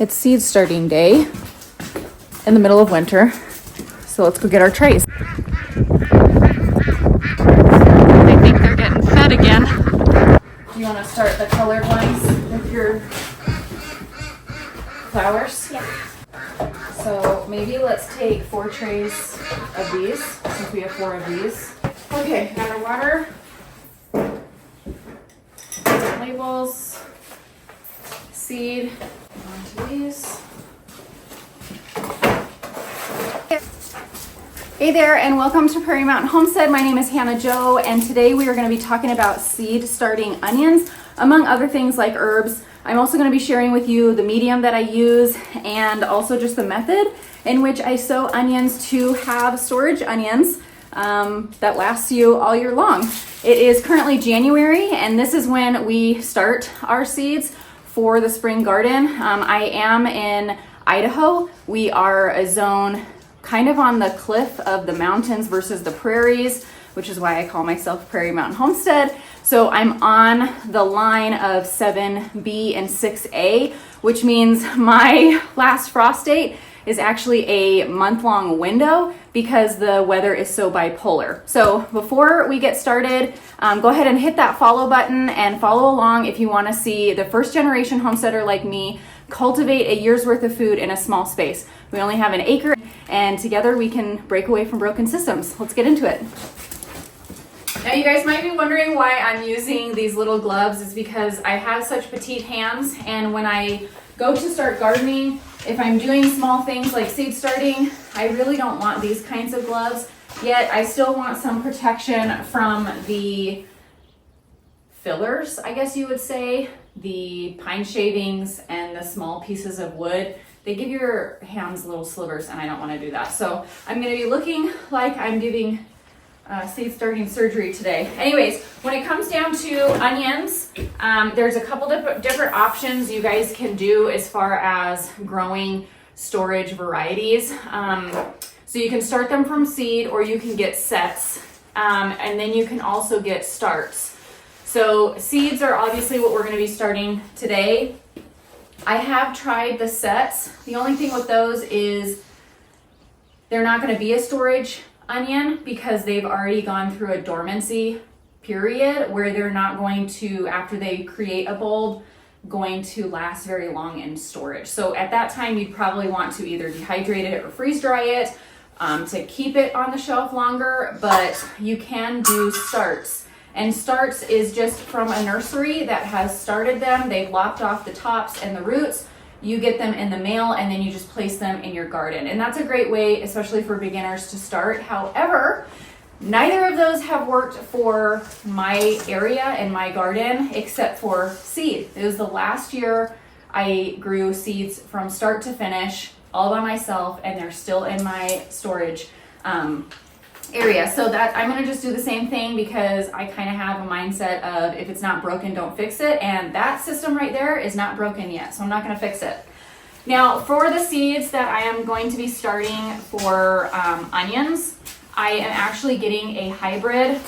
It's seed starting day in the middle of winter. So let's go get our trays. They think they're getting fed again. You want to start the colored ones with your flowers? Yeah. So maybe let's take 4 trays of these, since we have 4 of these. Okay, got our water, labels, seed, onto these. Hey there, and welcome to Prairie Mountain Homestead. My name is Hannah Jo, and today we are going to be talking about seed starting onions, among other things like herbs. I'm also going to be sharing with you the medium that I use and also just the method in which I sow onions to have storage onions that lasts you all year long. It is currently January, and this is when we start our seeds for the spring garden. I am in Idaho. We are a zone kind of on the cliff of the mountains versus the prairies, which is why I call myself Prairie Mountain Homestead. So I'm on the line of 7B and 6A, which means my last frost date is actually a month-long window because the weather is so bipolar. So before we get started, go ahead and hit that follow button and follow along if you want to see the first generation homesteader like me cultivate a year's worth of food in a small space. We only have an acre, and together we can break away from broken systems. Let's get into it. Now you guys might be wondering why I'm using these little gloves. Is because I have such petite hands, and when I go to start gardening, if I'm doing small things like seed starting, I really don't want these kinds of gloves, yet I still want some protection from the fillers, I guess you would say, the pine shavings and the small pieces of wood. They give your hands little slivers, and I don't want to do that. So I'm going to be looking like I'm giving seed starting surgery today. Anyways, when it comes down to onions, there's a couple different options you guys can do as far as growing storage varieties. So you can start them from seed, or you can get sets, and then you can also get starts. So seeds are obviously what we're going to be starting today. I have tried the sets. The only thing with those is they're not going to be a storage onion because they've already gone through a dormancy period where they're not going to, after they create a bulb, going to last very long in storage. So at that time, you'd probably want to either dehydrate it or freeze dry it to keep it on the shelf longer, but you can do starts. And starts is just from a nursery that has started them. They've lopped off the tops and the roots. You get them in the mail, and then you just place them in your garden. And that's a great way, especially for beginners, to start. However, neither of those have worked for my area and my garden except for seed. It was the last year I grew seeds from start to finish all by myself, and they're still in my storage area. So that I'm going to just do the same thing because I kind of have a mindset of if it's not broken, don't fix it. And that system right there is not broken yet, so I'm not going to fix it. Now for the seeds that I am going to be starting for onions, I am actually getting a hybrid,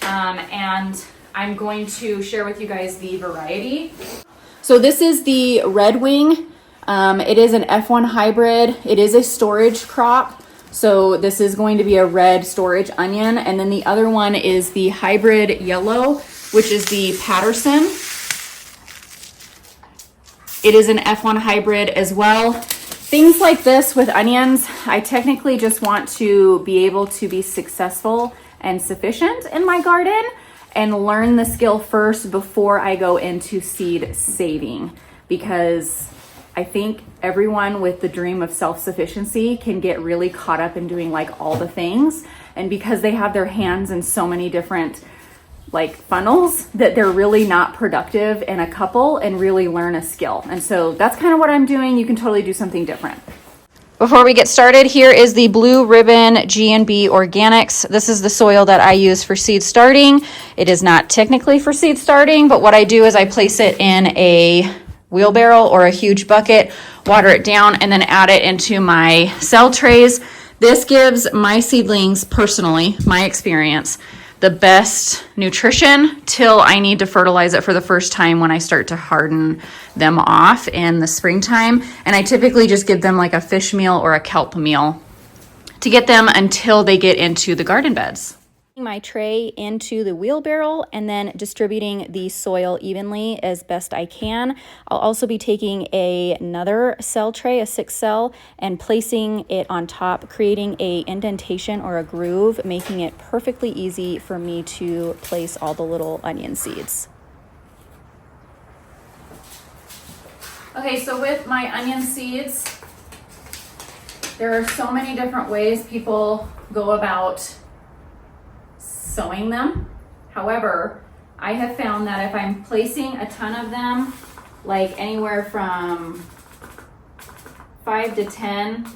and I'm going to share with you guys the variety. So this is the Red Wing. It is an F1 hybrid. It is a storage crop. So this is going to be a red storage onion. And then the other one is the hybrid yellow, which is the Patterson. It is an F1 hybrid as well. Things like this with onions, I technically just want to be able to be successful and sufficient in my garden and learn the skill first before I go into seed saving, because I think everyone with the dream of self-sufficiency can get really caught up in doing like all the things. And because they have their hands in so many different like funnels, that they're really not productive in a couple and really learn a skill. And so that's kind of what I'm doing. You can totally do something different. Before we get started, here is the blue Ribbon G&B Organics. This is the soil that I use for seed starting. It is not technically for seed starting, but what I do is I place it in a wheelbarrow or a huge bucket, water it down, and then add it into my cell trays. This gives my seedlings, personally, my experience, the best nutrition till I need to fertilize it for the first time when I start to harden them off in the springtime. And I typically just give them like a fish meal or a kelp meal to get them until they get into the garden beds. My tray into the wheelbarrow and then distributing the soil evenly as best I can. I'll also be taking another cell tray, a 6-cell, and placing it on top, creating a indentation or a groove, making it perfectly easy for me to place all the little onion seeds. Okay, so with my onion seeds, there are so many different ways people go about sowing them. However, I have found that if I'm placing a ton of them, like anywhere from 5 to 10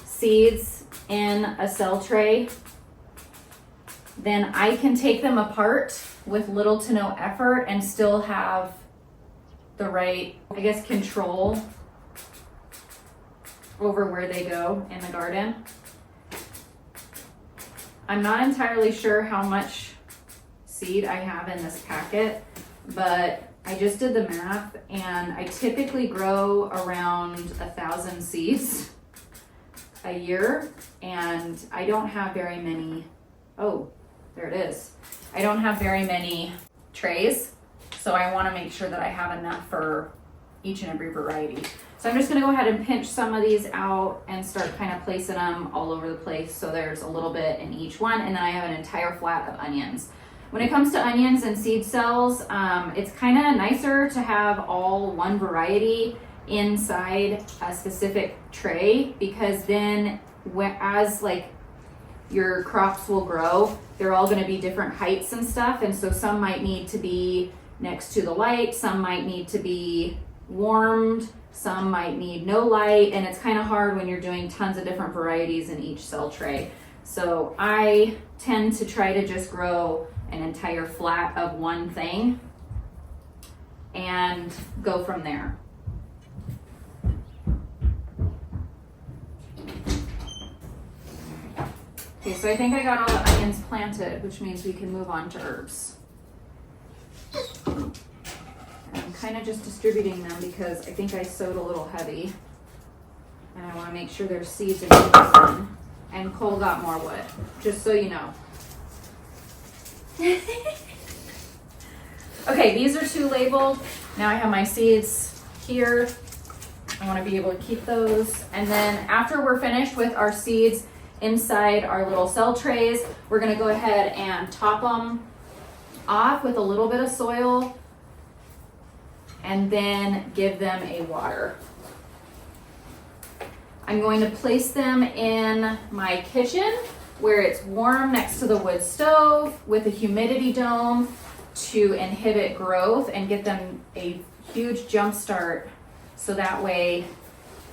seeds in a cell tray, then I can take them apart with little to no effort and still have the right, I guess, control over where they go in the garden. I'm not entirely sure how much seed I have in this packet, but I just did the math and I typically grow around 1,000 seeds a year, and I don't have very many, oh, there it is. I don't have very many trays, so I want to make sure that I have enough for each and every variety. So I'm just gonna go ahead and pinch some of these out and start kind of placing them all over the place. So there's a little bit in each one, and then I have an entire flat of onions. When it comes to onions and seed cells, it's kind of nicer to have all one variety inside a specific tray, because then as like your crops will grow, they're all gonna be different heights and stuff. And so some might need to be next to the light, some might need to be warmed, some might need no light, and it's kind of hard when you're doing tons of different varieties in each cell tray. So I tend to try to just grow an entire flat of one thing and go from there. Okay, so I think I got all the onions planted, which means we can move on to herbs. I'm kind of just distributing them because I think I sowed a little heavy, and I want to make sure there's seeds in each one. And Cole got more wood, just so you know. Okay, these are 2 labeled. Now I have my seeds here. I want to be able to keep those. And then after we're finished with our seeds inside our little cell trays, we're going to go ahead and top them off with a little bit of soil and then give them a water. I'm going to place them in my kitchen where it's warm next to the wood stove with a humidity dome to inhibit growth and get them a huge jump start, so that way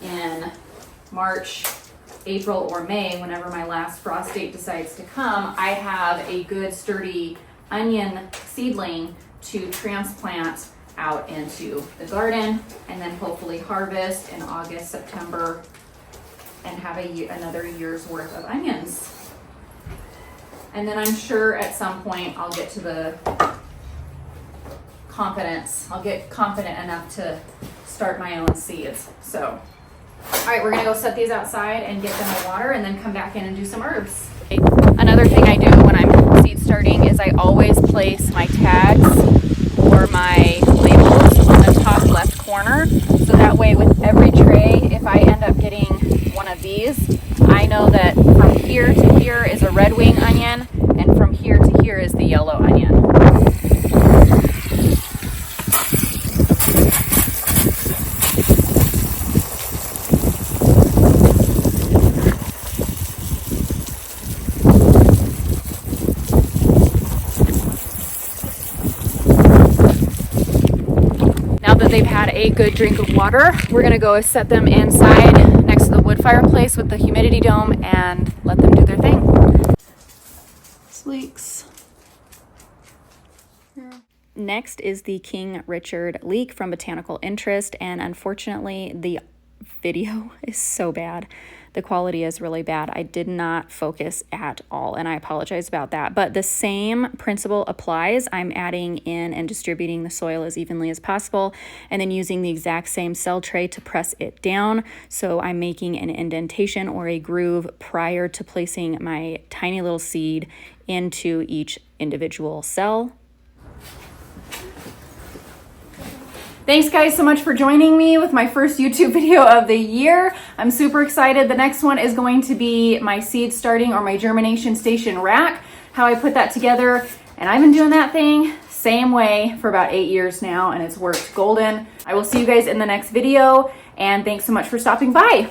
in March, April, or May, whenever my last frost date decides to come, I have a good sturdy onion seedling to transplant out into the garden, and then hopefully harvest in August, September, and have another year's worth of onions. And then I'm sure at some point I'll get to the confidence. I'll get confident enough to start my own seeds. So, all right, we're gonna go set these outside and get them a water, and then come back in and do some herbs. Another thing I do when I'm seed starting is I always place my tags or my labels on the top left corner, so that way with every tray, if I end up getting one of these, I know that from here to here is a red wing onion, and from here to here is the yellow onion. They've had a good drink of water, we're gonna go set them inside next to the wood fireplace with the humidity dome and let them do their thing. Leeks. Next is the King Richard leek from Botanical Interest, and unfortunately the video is so bad. The quality is really bad. I did not focus at all, and I apologize about that. But the same principle applies. I'm adding in and distributing the soil as evenly as possible, and then using the exact same cell tray to press it down. So I'm making an indentation or a groove prior to placing my tiny little seed into each individual cell. Thanks guys so much for joining me with my first YouTube video of the year. I'm super excited. The next one is going to be my seed starting or my germination station rack, how I put that together. And I've been doing that thing same way for about 8 years now, and it's worked golden. I will see you guys in the next video, and thanks so much for stopping by.